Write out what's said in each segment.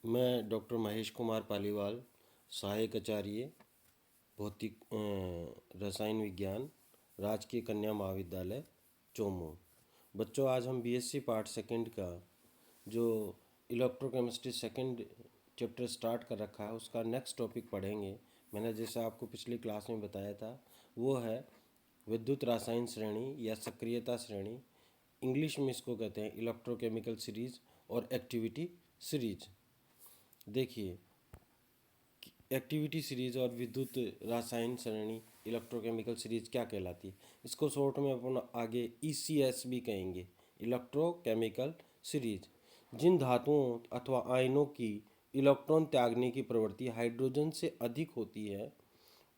मैं डॉक्टर महेश कुमार पालीवाल, सहायक आचार्य भौतिक रसायन विज्ञान, राजकीय कन्या महाविद्यालय चोमू। बच्चों, आज हम बीएससी पार्ट सेकंड का जो इलेक्ट्रोकेमिस्ट्री सेकंड चैप्टर स्टार्ट कर रखा है उसका नेक्स्ट टॉपिक पढ़ेंगे। मैंने जैसा आपको पिछली क्लास में बताया था वो है विद्युत रासायन श्रेणी या सक्रियता श्रेणी। इंग्लिश में इसको कहते हैं इलेक्ट्रोकेमिकल सीरीज और एक्टिविटी सीरीज। देखिए, एक्टिविटी सीरीज और विद्युत रासायन श्रेणी इलेक्ट्रोकेमिकल सीरीज क्या कहलाती है, इसको शॉर्ट में अपन आगे ईसीएस भी कहेंगे, इलेक्ट्रोकेमिकल सीरीज। जिन धातुओं अथवा आयनों की इलेक्ट्रॉन त्यागने की प्रवृत्ति हाइड्रोजन से अधिक होती है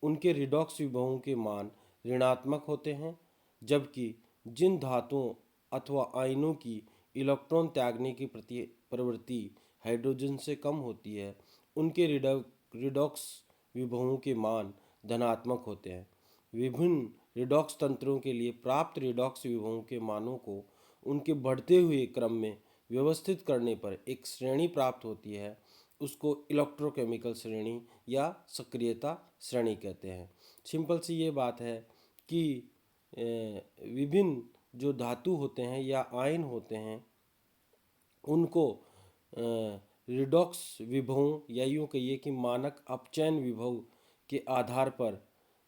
उनके रिडॉक्स विभवों के मान ऋणात्मक होते हैं, जबकि जिन धातुओं अथवा आयनों की इलेक्ट्रॉन त्यागने की प्रवृत्ति हाइड्रोजन से कम होती है उनके रिडॉक्स विभवों के मान धनात्मक होते हैं। विभिन्न रिडॉक्स तंत्रों के लिए प्राप्त रिडॉक्स विभवों के मानों को उनके बढ़ते हुए क्रम में व्यवस्थित करने पर एक श्रेणी प्राप्त होती है, उसको इलेक्ट्रोकेमिकल श्रेणी या सक्रियता श्रेणी कहते हैं। सिंपल सी ये बात है कि विभिन्न जो धातु होते हैं या आयन होते हैं उनको रिडॉक्स विभवों या यूँ कहिए कि मानक अपचयन विभव के आधार पर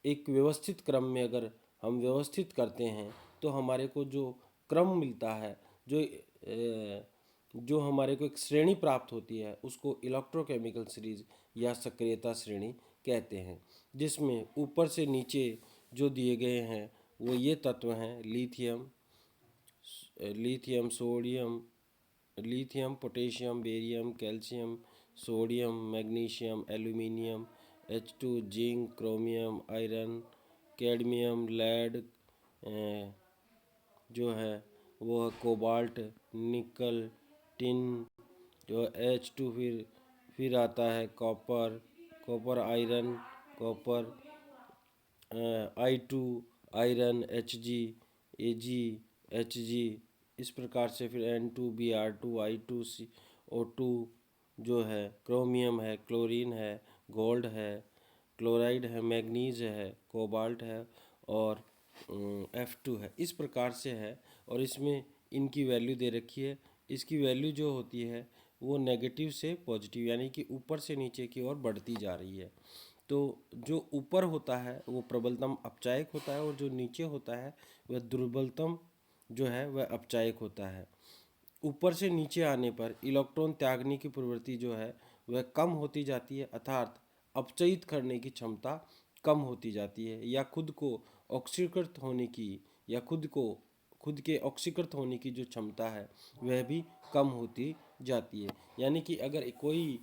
एक व्यवस्थित क्रम में अगर हम व्यवस्थित करते हैं तो हमारे को जो क्रम मिलता है, जो हमारे को एक श्रेणी प्राप्त होती है उसको इलेक्ट्रोकेमिकल सीरीज या सक्रियता श्रेणी कहते हैं, जिसमें ऊपर से नीचे जो दिए गए हैं वो ये तत्व हैं: lithium, potassium, barium, calcium, sodium, magnesium, aluminium, H2, zinc, chromium, iron, cadmium, lead, जो है वो है कोबाल्ट, निकल, टिन, जो H2, फिर आता है copper iron, copper I2 iron, Hg, Ag, Hg, इस प्रकार से फिर N2, Br2, I2, CO2, जो है क्रोमियम है, क्लोरीन है, गोल्ड है, क्लोराइड है, मैग्नीज है, कोबाल्ट है और F2 है। इस प्रकार से है और इसमें इनकी वैल्यू दे रखी है। इसकी वैल्यू जो होती है वो नेगेटिव से पॉजिटिव यानी कि ऊपर से नीचे की ओर बढ़ती जा रही है। तो जो ऊपर होता है वो प्रबलतम अपचायक होता है और जो नीचे होता है वह दुर्बलतम जो है वह अपचायक होता है। ऊपर से नीचे आने पर इलेक्ट्रॉन त्यागने की प्रवृत्ति जो है वह कम होती जाती है, अर्थात अपचयित करने की क्षमता कम होती जाती है, या खुद को ऑक्सीकृत होने की या खुद के ऑक्सीकृत होने की जो क्षमता है वह भी कम होती जाती है। यानी कि अगर कोई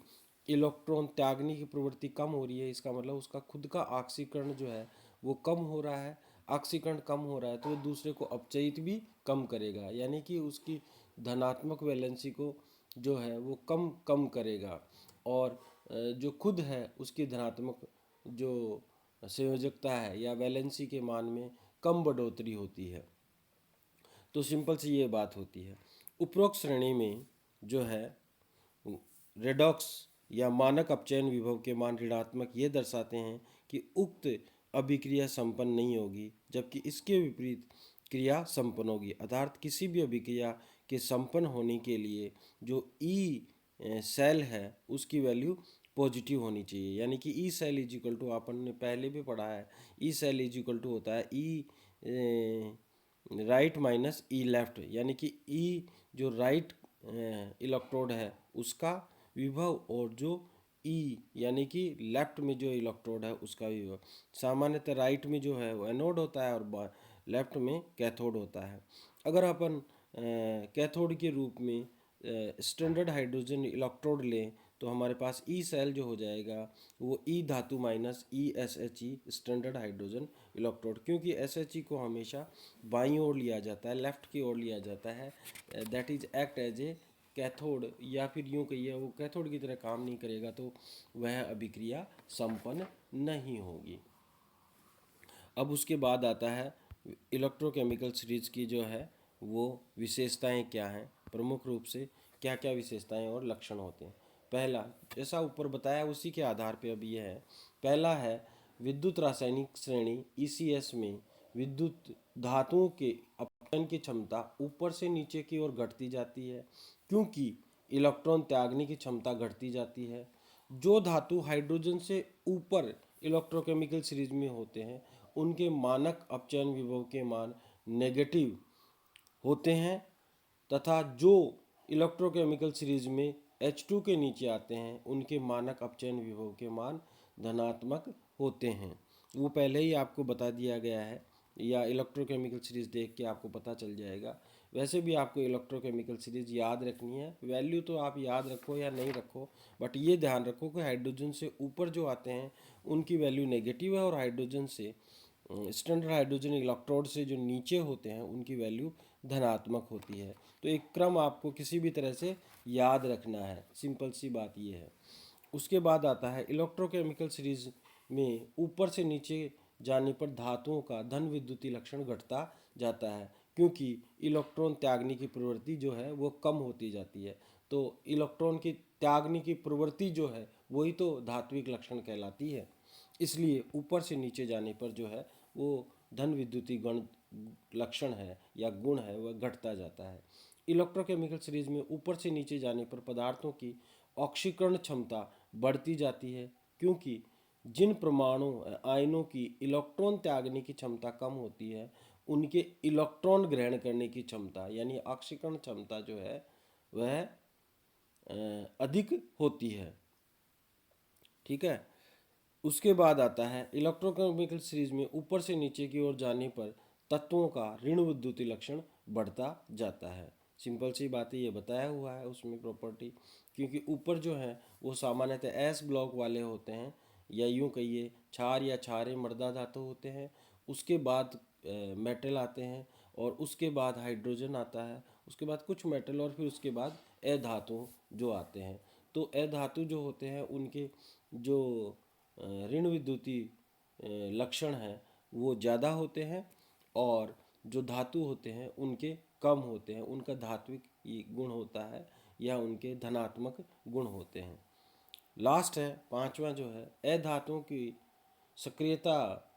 इलेक्ट्रॉन त्यागने की प्रवृत्ति कम हो रही है, इसका मतलब उसका खुद का ऑक्सीकरण जो है वो कम हो रहा है। ऑक्सीकरण कम हो रहा है तो वो दूसरे को अपचयित भी कम करेगा, यानी कि उसकी धनात्मक वैलेंसी को जो है वो कम कम करेगा और जो खुद है उसकी धनात्मक जो संयोजकता है या वैलेंसी के मान में कम बढ़ोतरी होती है। तो सिंपल सी ये बात होती है। उपरोक्त श्रेणी में जो है रेडॉक्स या मानक अपचयन विभव के मान ऋणात्मक ये दर्शाते हैं कि उक्त अभिक्रिया संपन्न नहीं होगी, जबकि इसके विपरीत क्रिया संपन्न होगी। अर्थात किसी भी अभिक्रिया के संपन्न होने के लिए जो ई सेल है उसकी वैल्यू पॉजिटिव होनी चाहिए, यानी कि E cell is equal to, अपन ने पहले भी पढ़ा है, E cell is equal to होता है E right minus E left, यानी कि ई जो राइट इलेक्ट्रोड है उसका विभव और जो ई यानी कि लेफ्ट में जो इलेक्ट्रोड है उसका विभव। सामान्यतः राइट में जो है वो एनोड होता है और लेफ्ट में कैथोड होता है। अगर अपन कैथोड के रूप में स्टैंडर्ड हाइड्रोजन इलेक्ट्रोड लें तो हमारे पास ई सेल जो हो जाएगा वो ई धातु minus E S H E standard hydrogen electrode, क्योंकि एस एच ई को हमेशा बाईं ओर लिया जाता है, लेफ्ट की ओर लिया जाता है, that is act as a cathode, या फिर यूँ कहिए वो कैथोड की तरह काम नहीं करेगा तो वह अभिक्रिया संपन्न नहीं होगी। अब उसके बाद आता है इलेक्ट्रोकेमिकल सीरीज की जो है वो विशेषताएं क्या हैं, प्रमुख रूप से क्या क्या विशेषताएं और लक्षण होते हैं। पहला, जैसा ऊपर बताया उसी के आधार पे अब ये है। पहला है विद्युत रासायनिक श्रेणी ECS में विद्युत धातुओं के अपचयन की क्षमता ऊपर से नीचे की ओर घटती जाती है, क्योंकि इलेक्ट्रॉन त्यागने की क्षमता घटती जाती है। जो धातु हाइड्रोजन से ऊपर इलेक्ट्रोकेमिकल सीरीज में होते हैं उनके मानक अपचयन विभव के मान नेगेटिव होते हैं, तथा जो इलेक्ट्रोकेमिकल सीरीज में H2 के नीचे आते हैं उनके मानक अपचयन विभव के मान धनात्मक होते हैं। वो पहले ही आपको बता दिया गया है, या इलेक्ट्रोकेमिकल सीरीज देख के आपको पता चल जाएगा। वैसे भी आपको इलेक्ट्रोकेमिकल सीरीज याद रखनी है, वैल्यू तो आप याद रखो या नहीं रखो, बट ये ध्यान रखो कि हाइड्रोजन से ऊपर जो आते हैं उनकी वैल्यू नेगेटिव है, और हाइड्रोजन से स्टैंडर्ड हाइड्रोजन इलेक्ट्रोड से जो नीचे होते हैं उनकी वैल्यू धनात्मक होती है। तो एक क्रम आपको किसी भी तरह से याद रखना है, सिंपल सी बात ये है। उसके बाद आता है इलेक्ट्रोकेमिकल सीरीज में ऊपर से नीचे जाने पर धातुओं का धन विद्युतीय लक्षण घटता जाता है, क्योंकि इलेक्ट्रॉन त्यागने की प्रवृत्ति जो है वो कम होती जाती है। तो इलेक्ट्रॉन की त्यागने की प्रवृत्ति जो है वही तो धात्विक लक्षण कहलाती है। इसलिए ऊपर से नीचे जाने पर जो है वो धन विद्युतीय गण लक्षण है या गुण है वह घटता जाता है। इलेक्ट्रोकेमिकल सीरीज में ऊपर से नीचे जाने पर पदार्थों की ऑक्सीकरण क्षमता बढ़ती जाती है, क्योंकि जिन परमाणु आयनों की इलेक्ट्रॉन त्यागने की क्षमता कम होती है उनके इलेक्ट्रॉन ग्रहण करने की क्षमता यानी ऑक्सीकरण क्षमता जो है वह अधिक होती है। ठीक है। उसके बाद आता है इलेक्ट्रोकेमिकल सीरीज में ऊपर से नीचे की ओर जाने पर तत्वों का ऋण विद्युतीय लक्षण बढ़ता जाता है। सिंपल सी बात है, ये बताया हुआ है उसमें प्रॉपर्टी, क्योंकि ऊपर जो है वो सामान्यतः एस ब्लॉक वाले होते हैं, या यूं कहिए क्षार या क्षारीय मृदा धातु होते हैं। उसके बाद मेटल आते हैं, और उसके बाद हाइड्रोजन आता है, उसके बाद कुछ मेटल, और फिर उसके बाद अधातु जो आते हैं। तो अधातु जो होते हैं उनके जो ऋण विद्युतीय लक्षण हैं वो ज़्यादा होते हैं, और जो धातु होते हैं उनके कम होते हैं, उनका धात्विक ये गुण होता है या उनके धनात्मक गुण होते हैं। लास्ट है पांचवा जो है अधातुओं की सक्रियता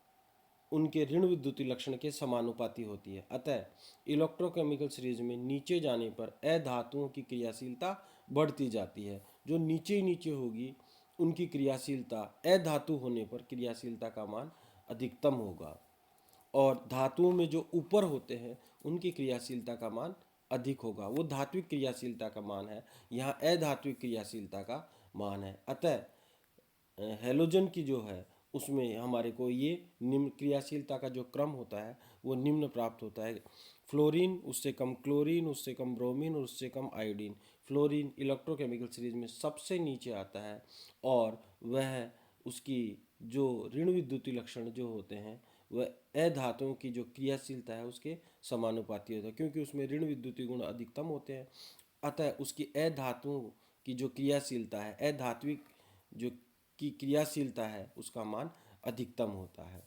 उनके ऋण विद्युतीय लक्षण के समानुपाती होती है। अतः इलेक्ट्रोकेमिकल सीरीज में नीचे जाने पर अधातुओं की क्रियाशीलता बढ़ती जाती है। जो नीचे ही नीचे होगी उनकी क्रियाशीलता अधातु होने पर क्रियाशीलता का मान अधिकतम होगा, और धातुओं में जो ऊपर होते हैं उनकी क्रियाशीलता का मान अधिक होगा। वो धात्विक क्रियाशीलता का मान है, यहाँ अधात्विक क्रियाशीलता का मान है। अतः हैलोजन की जो है उसमें हमारे को ये निम्न क्रियाशीलता का जो क्रम होता है वो निम्न प्राप्त होता है। फ्लोरीन, उससे कम क्लोरीन, उससे कम ब्रोमीन और उससे कम आयोडीन। फ्लोरीन इलेक्ट्रोकेमिकल सीरीज में सबसे नीचे आता है, और वह उसकी जो ऋण विद्युतीय लक्षण जो होते हैं वह अधातुओं की जो क्रियाशीलता है उसके समानुपाती होता है, क्योंकि उसमें ऋण विद्युतीय गुण अधिकतम होते हैं। अतः उसकी अधातुओं की जो क्रियाशीलता है, अधात्विक जो की क्रियाशीलता है उसका मान अधिकतम होता है।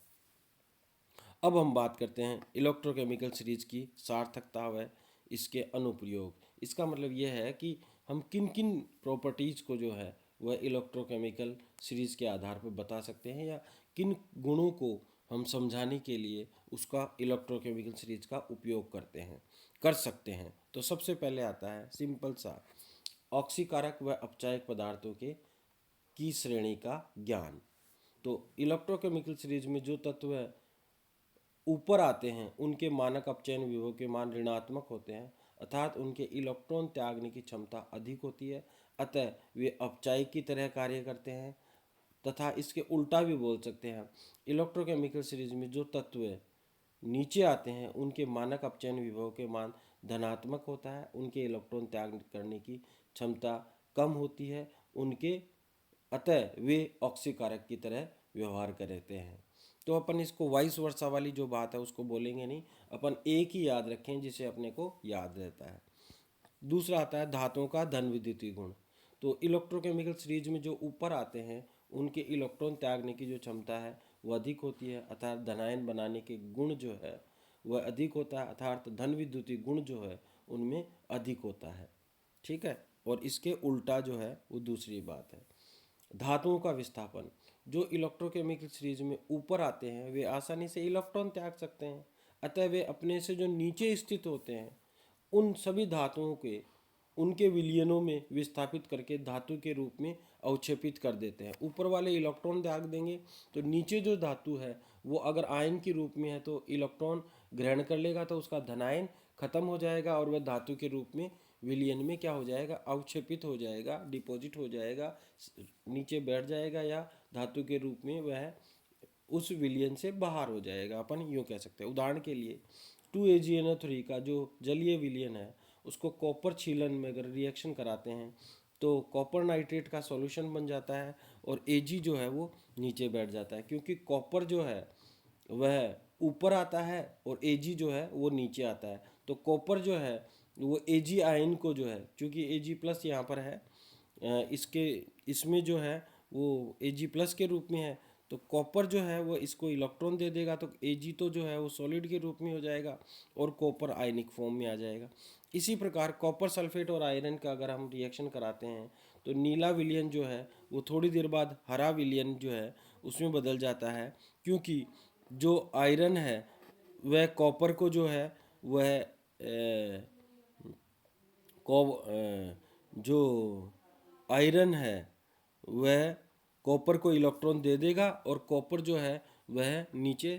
अब हम बात करते हैं इलेक्ट्रोकेमिकल सीरीज की सार्थकता व इसके अनुप्रयोग। इसका मतलब यह है कि हम किन किन प्रॉपर्टीज़ को जो है वह इलेक्ट्रोकेमिकल सीरीज के आधार पर बता सकते हैं, या किन गुणों को हम समझाने के लिए उसका इलेक्ट्रोकेमिकल सीरीज का उपयोग कर सकते हैं। तो सबसे पहले आता है सिंपल सा ऑक्सीकारक व अपचायक पदार्थों के की श्रेणी का ज्ञान। तो इलेक्ट्रोकेमिकल सीरीज में जो तत्व ऊपर आते हैं उनके मानक अपचयन विभव के मान ऋणात्मक होते हैं, अर्थात उनके इलेक्ट्रॉन त्यागने की क्षमता अधिक होती है, अतः वे अपचायक की तरह कार्य करते हैं। तथा इसके उल्टा भी बोल सकते हैं, इलेक्ट्रोकेमिकल सीरीज में जो तत्व नीचे आते हैं उनके मानक अपचयन विभव के मान धनात्मक होता है, उनके इलेक्ट्रॉन त्याग करने की क्षमता कम होती है, उनके अतः वे ऑक्सीकारक की तरह व्यवहार करते हैं। तो अपन इसको वाइस वर्सा वाली जो बात है उसको बोलेंगे नहीं, अपन एक ही याद रखें जिसे अपने को याद रहता है। दूसरा आता है धातुओं का धन विद्युतीय गुण। तो इलेक्ट्रोकेमिकल सीरीज में जो ऊपर आते हैं उनके इलेक्ट्रॉन त्यागने की जो क्षमता है वह अधिक होती है, अर्थात धनायन बनाने के गुण जो है वह अधिक होता है, अर्थात धन विद्युतीय गुण जो है उनमें अधिक होता है। ठीक है। और इसके उल्टा जो है वो दूसरी बात है। धातुओं का विस्थापन, जो इलेक्ट्रोकेमिकल सीरीज में ऊपर आते हैं वे आसानी से इलेक्ट्रॉन त्याग सकते हैं, अतः वे अपने से जो नीचे स्थित होते हैं उन सभी धातुओं के उनके विलयनों में विस्थापित करके धातु के रूप में अवक्षेपित कर देते हैं। ऊपर वाले इलेक्ट्रॉन त्याग देंगे तो नीचे जो धातु है वो अगर आयन के रूप में है तो इलेक्ट्रॉन ग्रहण कर लेगा, तो उसका धनायन खत्म हो जाएगा और वह धातु के रूप में विलयन में क्या हो जाएगा, अवक्षेपित हो जाएगा, डिपॉजिट हो जाएगा, नीचे बैठ जाएगा, या धातु के रूप में वह उस विलयन से बाहर हो जाएगा, अपन यूँ कह सकते हैं। उदाहरण के लिए 2AgNO3 का जो जलीय विलयन है उसको कॉपर छीलन में अगर रिएक्शन कराते हैं तो कॉपर नाइट्रेट का सॉल्यूशन बन जाता है और Ag जो है वो नीचे बैठ जाता है, क्योंकि कॉपर जो है वह ऊपर आता है और Ag जो है वो नीचे आता है। तो कॉपर जो है वो Ag आयन को जो है, क्योंकि Ag प्लस यहाँ पर है, इसके इसमें जो है वो Ag प्लस के रूप में है, तो कॉपर जो है वो इसको इलेक्ट्रॉन दे देगा, तो Ag तो जो है वो सॉलिड के रूप में हो जाएगा और कॉपर आयनिक फॉर्म में आ जाएगा। इसी प्रकार कॉपर सल्फेट और आयरन का अगर हम रिएक्शन कराते हैं तो नीला विलयन जो है वो थोड़ी देर बाद हरा विलयन जो है उसमें बदल जाता है, क्योंकि जो आयरन है वह कॉपर को जो है वह जो आयरन है वह कॉपर को इलेक्ट्रॉन दे देगा और कॉपर जो है वह नीचे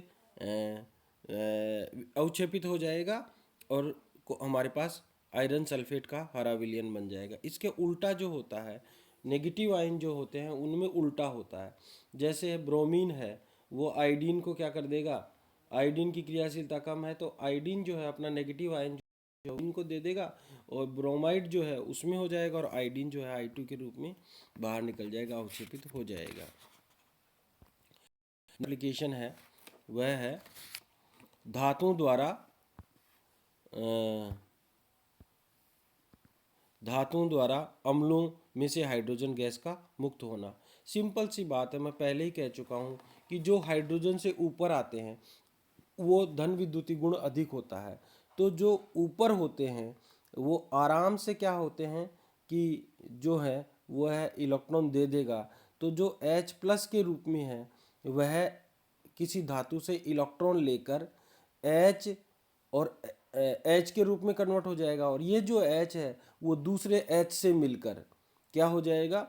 अवक्षेपित हो जाएगा और हमारे पास आयरन सल्फेट का हरा विलयन बन जाएगा। इसके उल्टा जो होता है, नेगेटिव आयन जो होते हैं उनमें उल्टा होता है। जैसे ब्रोमीन है वो आयोडीन को क्या कर देगा, आयोडीन की क्रियाशीलता कम है तो आयोडीन जो है अपना नेगेटिव आयन जो इनको दे देगा और ब्रोमाइड जो है उसमें हो जाएगा और आयोडीन जो है I2 के रूप में बाहर निकल जाएगा, अवक्षेपित हो जाएगा। एप्लीकेशन है वह है धातुओं द्वारा अम्लों में से हाइड्रोजन गैस का मुक्त होना। सिंपल सी बात है, मैं पहले ही कह चुका हूँ कि जो हाइड्रोजन से ऊपर आते हैं वो धन विद्युतीय गुण अधिक होता है, तो जो ऊपर होते हैं वो आराम से क्या होते हैं कि जो है वह इलेक्ट्रॉन दे देगा, तो जो H प्लस के रूप में है वह किसी धातु से इलेक्ट्रॉन लेकर H और H के रूप में कन्वर्ट हो जाएगा और ये जो H है वो दूसरे H से मिलकर क्या हो जाएगा,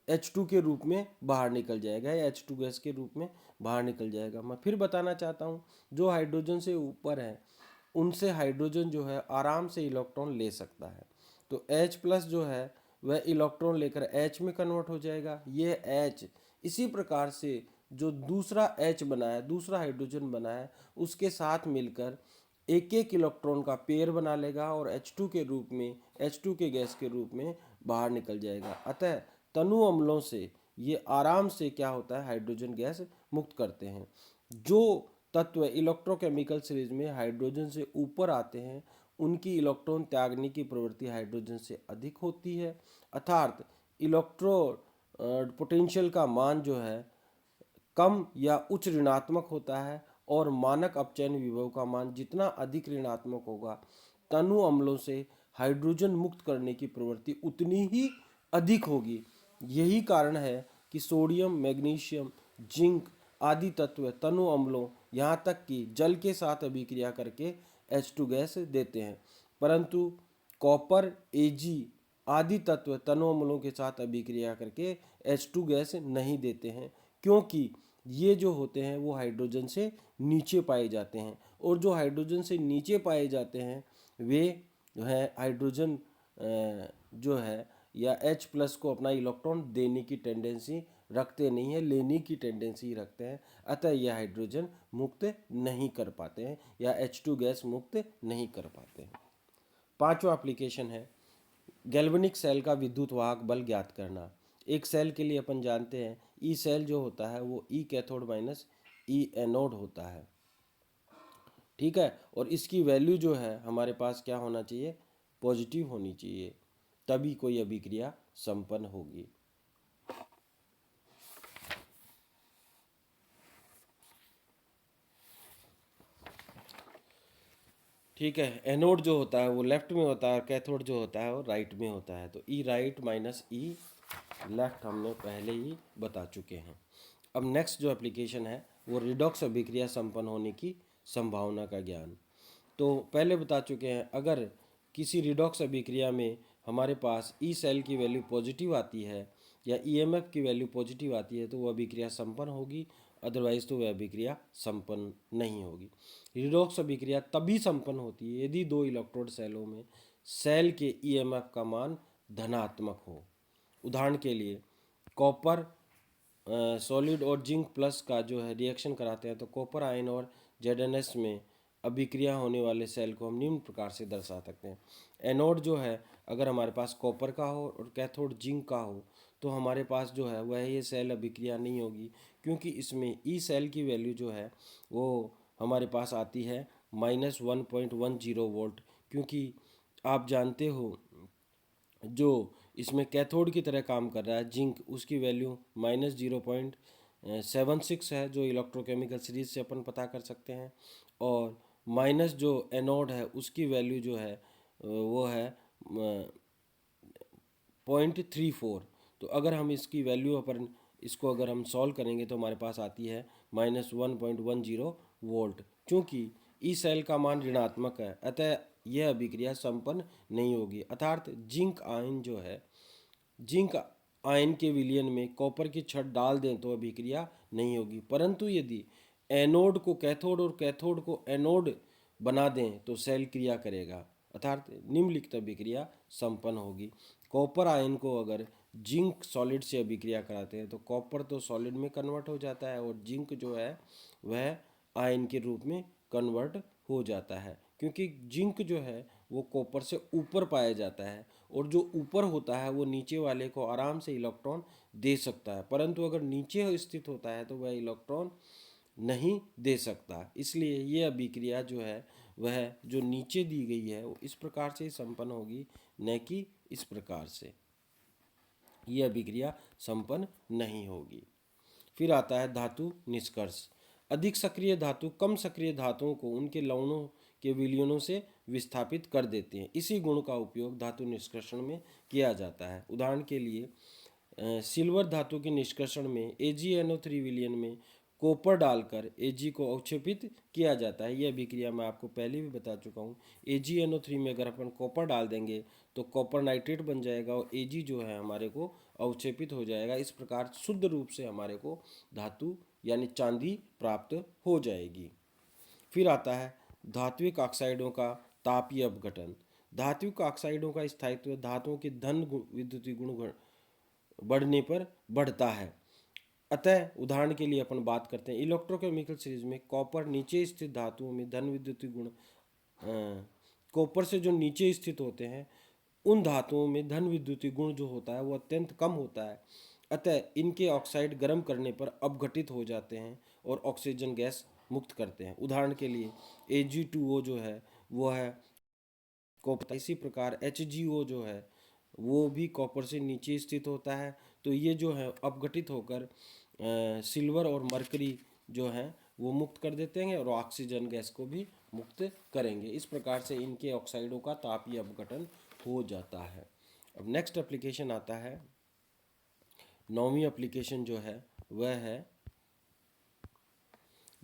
H2 के रूप में बाहर निकल जाएगा, या H2 गैस के रूप में बाहर निकल जाएगा। मैं फिर बताना चाहता हूँ, जो हाइड्रोजन से ऊपर है उनसे हाइड्रोजन जो है आराम से इलेक्ट्रॉन ले सकता है, तो H प्लस जो है वह इलेक्ट्रॉन लेकर H में कन्वर्ट हो जाएगा, ये H। इसी प्रकार से जो दूसरा H बना है, दूसरा हाइड्रोजन बना है, उसके साथ मिलकर एक एक इलेक्ट्रॉन का पेयर बना लेगा और H2 के रूप में, H2 के गैस के रूप में बाहर निकल जाएगा। अतः तनु अम्लों से ये आराम से क्या होता है, हाइड्रोजन गैस मुक्त करते हैं। जो तत्व इलेक्ट्रोकेमिकल सीरीज में हाइड्रोजन से ऊपर आते हैं उनकी इलेक्ट्रॉन त्यागने की प्रवृत्ति हाइड्रोजन से अधिक होती है, अर्थात इलेक्ट्रो पोटेंशियल का मान जो है कम या उच्च ऋणात्मक होता है और मानक अपचयन विभव का मान जितना अधिक ऋणात्मक होगा, तनु अम्लों से हाइड्रोजन मुक्त करने की प्रवृत्ति उतनी ही अधिक होगी। यही कारण है कि सोडियम, मैग्नीशियम, जिंक आदि तत्व तनु अम्लों यहाँ तक कि जल के साथ अभिक्रिया करके H2 गैस देते हैं, परंतु कॉपर, Ag आदि तत्व तनु अम्लों के साथ अभिक्रिया करके H2 गैस नहीं देते हैं, क्योंकि ये जो होते हैं वो हाइड्रोजन से नीचे पाए जाते हैं और जो हाइड्रोजन से नीचे पाए जाते हैं वे है हाइड्रोजन जो है या H प्लस को अपना इलेक्ट्रॉन देने की टेंडेंसी रखते नहीं है, लेने की टेंडेंसी रखते हैं, अतः यह हाइड्रोजन मुक्त नहीं कर पाते हैं या H2 गैस मुक्त नहीं कर पाते हैं। पांचवा एप्लीकेशन है गैल्वेनिक सेल का विद्युत वाहक बल ज्ञात करना। एक सेल के लिए अपन जानते हैं ई सेल जो होता है वो ई कैथोड माइनस ई एनोड होता है, ठीक है, और इसकी वैल्यू जो है हमारे पास क्या होना चाहिए, पॉजिटिव होनी चाहिए, तभी कोई अभिक्रिया संपन्न होगी। ठीक है। एनोड जो होता है वो लेफ्ट में होता है और कैथोड जो होता है वो राइट में होता है। तो ई राइट माइनस ई लेफ्ट हमने पहले ही बता चुके हैं। अब नेक्स्ट जो एप्लीकेशन है वो रिडॉक्स अभिक्रिया संपन्न होने की संभावना का ज्ञान। तो पहले बता चुके हैं, अगर किसी रिडॉक्स अभिक्रिया में हमारे पास ई सेल की वैल्यू पॉजिटिव आती है या ईएमएफ की वैल्यू पॉजिटिव आती है तो वह अभिक्रिया संपन्न होगी, अदरवाइज तो वह अभिक्रिया संपन्न नहीं होगी। रिडॉक्स अभिक्रिया तभी संपन्न होती है यदि दो इलेक्ट्रोड सेलों में सेल के ईएमएफ का मान धनात्मक हो। उदाहरण के लिए कॉपर सॉलिड और जिंक प्लस का जो है रिएक्शन कराते हैं तो कॉपर आयन और जेडएनएस में अभिक्रिया होने वाले सेल को हम निम्न प्रकार से दर्शा सकते हैं। एनोड जो है अगर हमारे पास कॉपर का हो और कैथोड जिंक का हो तो हमारे पास जो है वह ये सेल अभिक्रिया नहीं होगी, क्योंकि इसमें ई सेल की वैल्यू जो है वो हमारे पास आती है -1.10 वोल्ट। क्योंकि आप जानते हो जो इसमें कैथोड की तरह काम कर रहा है जिंक, उसकी वैल्यू -0.76 है जो इलेक्ट्रोकेमिकल सीरीज से अपन पता कर सकते हैं। और माइनस जो एनोड है उसकी वैल्यू जो है वो है 0.34। तो अगर हम इसकी वैल्यू अपन इसको अगर हम सॉल्व करेंगे तो हमारे पास आती है -1.10 वोल्ट। चूँकि ई सेल का मान ऋणात्मक है अतः यह अभिक्रिया संपन्न नहीं होगी। अर्थात जिंक आयन जो है, जिंक आयन के विलयन में कॉपर की छड़ डाल दें तो अभिक्रिया नहीं होगी, परंतु यदि एनोड को कैथोड और कैथोड को एनोड बना दें तो सेल क्रिया करेगा, अर्थात निम्नलिखित अभिक्रिया संपन्न होगी। कॉपर आयन को अगर जिंक सॉलिड से अभिक्रिया कराते हैं तो कॉपर तो सॉलिड में कन्वर्ट हो जाता है और जिंक जो है वह आयन के रूप में कन्वर्ट हो जाता है, क्योंकि जिंक जो है वो कॉपर से ऊपर पाया जाता है और जो ऊपर होता है वो नीचे वाले को आराम से इलेक्ट्रॉन दे सकता है, परंतु अगर नीचे स्थित होता है तो वह इलेक्ट्रॉन नहीं दे सकता। इसलिए ये अभिक्रिया जो है वह जो नीचे दी गई है वो इस प्रकार से संपन्न होगी, न कि इस प्रकार से। ये अभिक्रिया संपन्न नहीं होगी। फिर आता है धातु निष्कर्ष। अधिक सक्रिय धातु कम सक्रिय धातुओं को उनके लवणों के विलयनों से विस्थापित कर देते हैं। इसी गुण का उपयोग धातु निष्कर्षण में किया जाता है। उदाहरण के लिए सिल्वर धातु के निष्कर्षण में AgNO3 विलयन में कॉपर डालकर Ag को अवक्षेपित किया जाता है। यह अभिक्रिया मैं आपको पहले भी बता चुका हूँ। AgNO3 में अगर अपन कॉपर डाल देंगे तो कॉपर नाइट्रेट बन जाएगा और Ag जो है हमारे को अवक्षेपित हो जाएगा। इस प्रकार शुद्ध रूप से हमारे को धातु यानी चांदी प्राप्त हो जाएगी। फिर आता है धात्विक ऑक्साइडों का तापीय अपघटन। धात्विक ऑक्साइडों का स्थायित्व धातुओं के धन विद्युतीय गुण बढ़ने पर बढ़ता है। अतः उदाहरण के लिए अपन बात करते हैं इलेक्ट्रोकेमिकल सीरीज में कॉपर नीचे स्थित धातुओं में धन विद्युतीय गुण कॉपर से जो नीचे स्थित होते हैं उन धातुओं में धन विद्युतीय गुण जो होता है वो अत्यंत कम होता है। अतः इनके ऑक्साइड गर्म करने पर अपघटित हो जाते हैं और ऑक्सीजन गैस मुक्त करते हैं। उदाहरण के लिए Ag2O जो है वो है कॉपर। इसी प्रकार HgO जो है वो भी कॉपर से नीचे स्थित होता है। तो ये जो है अपघटित होकर सिल्वर और मरकरी जो है वो मुक्त कर देते हैं और ऑक्सीजन गैस को भी मुक्त करेंगे। इस प्रकार से इनके ऑक्साइडों का तापीय अपघटन हो जाता है। अब नेक्स्ट एप्लीकेशन आता है, 9वीं एप्लीकेशन जो है वह है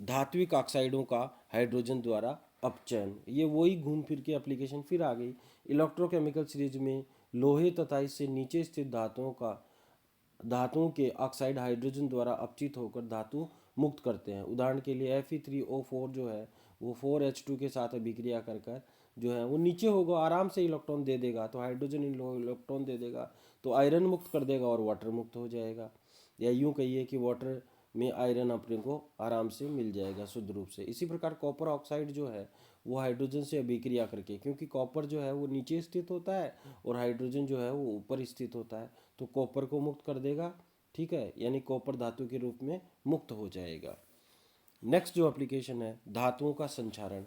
धात्विक ऑक्साइडों का हाइड्रोजन द्वारा अपचयन। ये वही घूम फिर के एप्लीकेशन फिर आ गई। इलेक्ट्रोकेमिकल सीरीज में लोहे तथा इससे नीचे स्थित धातुओं के ऑक्साइड हाइड्रोजन द्वारा अपचित होकर धातु मुक्त करते हैं। उदाहरण के लिए Fe3O4 जो है वो 4H2 के साथ अभिक्रिया कर कर जो है वो नीचे होगा, आराम से इलेक्ट्रॉन दे देगा, तो हाइड्रोजन इलेक्ट्रॉन दे देगा तो आयरन मुक्त कर देगा और वाटर मुक्त हो जाएगा। या यूँ कहिए कि वाटर में आयरन अपने को आराम से मिल जाएगा शुद्ध रूप से। इसी प्रकार कॉपर ऑक्साइड जो है वो हाइड्रोजन से अभिक्रिया करके, क्योंकि कॉपर जो है वो नीचे स्थित होता है और हाइड्रोजन जो है वो ऊपर स्थित होता है, तो कॉपर को मुक्त कर देगा। ठीक है, यानी कॉपर धातु के रूप में मुक्त हो जाएगा। नेक्स्ट जो एप्लीकेशन है धातुओं का संचारण।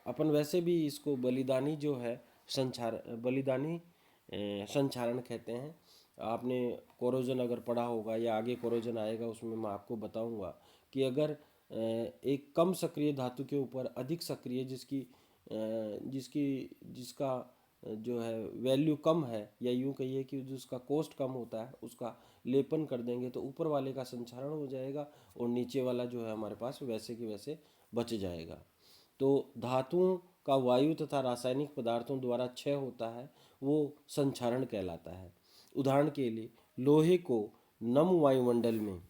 अपन वैसे भी इसको बलिदानी जो है बलिदानी संचारण कहते हैं। आपने कोरोजन अगर पढ़ा होगा या आगे कोरोजन आएगा उसमें मैं आपको बताऊंगा कि अगर एक कम सक्रिय धातु के ऊपर अधिक सक्रिय जिसकी जिसका जो है वैल्यू कम है, या यूँ कहिए कि जिसका कॉस्ट कम होता है, उसका लेपन कर देंगे तो ऊपर वाले का संक्षारण हो जाएगा और नीचे वाला जो है हमारे पास वैसे के वैसे बच जाएगा। तो धातुओं का वायु तथा रासायनिक पदार्थों द्वारा क्षय होता है, वो संक्षारण कहलाता है। उदाहरण के लिए लोहे को नम वायुमंडल में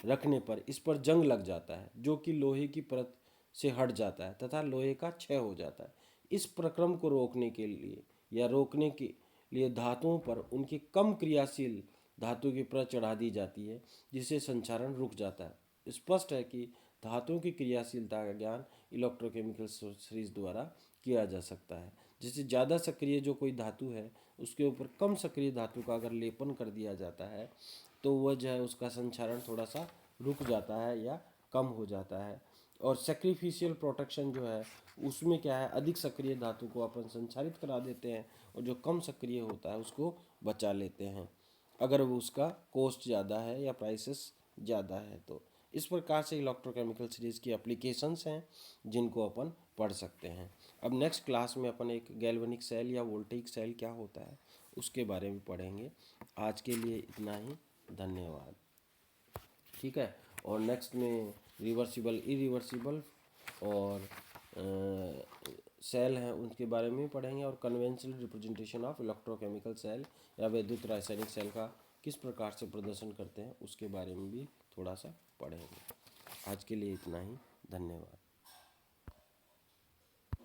रखने पर इस पर जंग लग जाता है, जो कि लोहे की परत से हट जाता है तथा लोहे का क्षय हो जाता है। इस प्रक्रम को रोकने के लिए या रोकने के लिए धातुओं पर उनकी कम क्रियाशील धातु की परत चढ़ा दी जाती है, जिससे संक्षारण रुक जाता है। स्पष्ट है कि धातुओं की क्रियाशीलता का ज्ञान इलेक्ट्रोकेमिकल सीरीज द्वारा किया जा सकता है। जैसे ज़्यादा सक्रिय जो कोई धातु है, उसके ऊपर कम सक्रिय धातु का अगर लेपन कर दिया जाता है तो वह जो है उसका संक्षारण थोड़ा सा रुक जाता है या कम हो जाता है। और सेक्रीफिशियल प्रोटेक्शन जो है उसमें क्या है, अधिक सक्रिय धातु को अपन संचारित करा देते हैं और जो कम सक्रिय होता है उसको बचा लेते हैं, अगर वो उसका कॉस्ट ज़्यादा है या प्राइसेस ज़्यादा है। तो इस प्रकार से इलेक्ट्रोकेमिकल सीरीज़ की एप्लीकेशंस हैं जिनको अपन पढ़ सकते हैं। अब नेक्स्ट क्लास में अपन एक गैल्वेनिक सेल या वोल्टेइक सेल क्या होता है उसके बारे में पढ़ेंगे। आज के लिए इतना ही, धन्यवाद। ठीक है, और नेक्स्ट में रिवर्सिबल इरिवर्सिबल और सेल हैं उनके बारे में पढ़ेंगे, और conventional representation of electrochemical cell या विद्युत रासायनिक सेल का किस प्रकार से प्रदर्शन करते हैं उसके बारे में भी थोड़ा सा पढ़ेंगे। आज के लिए इतना ही, धन्यवाद।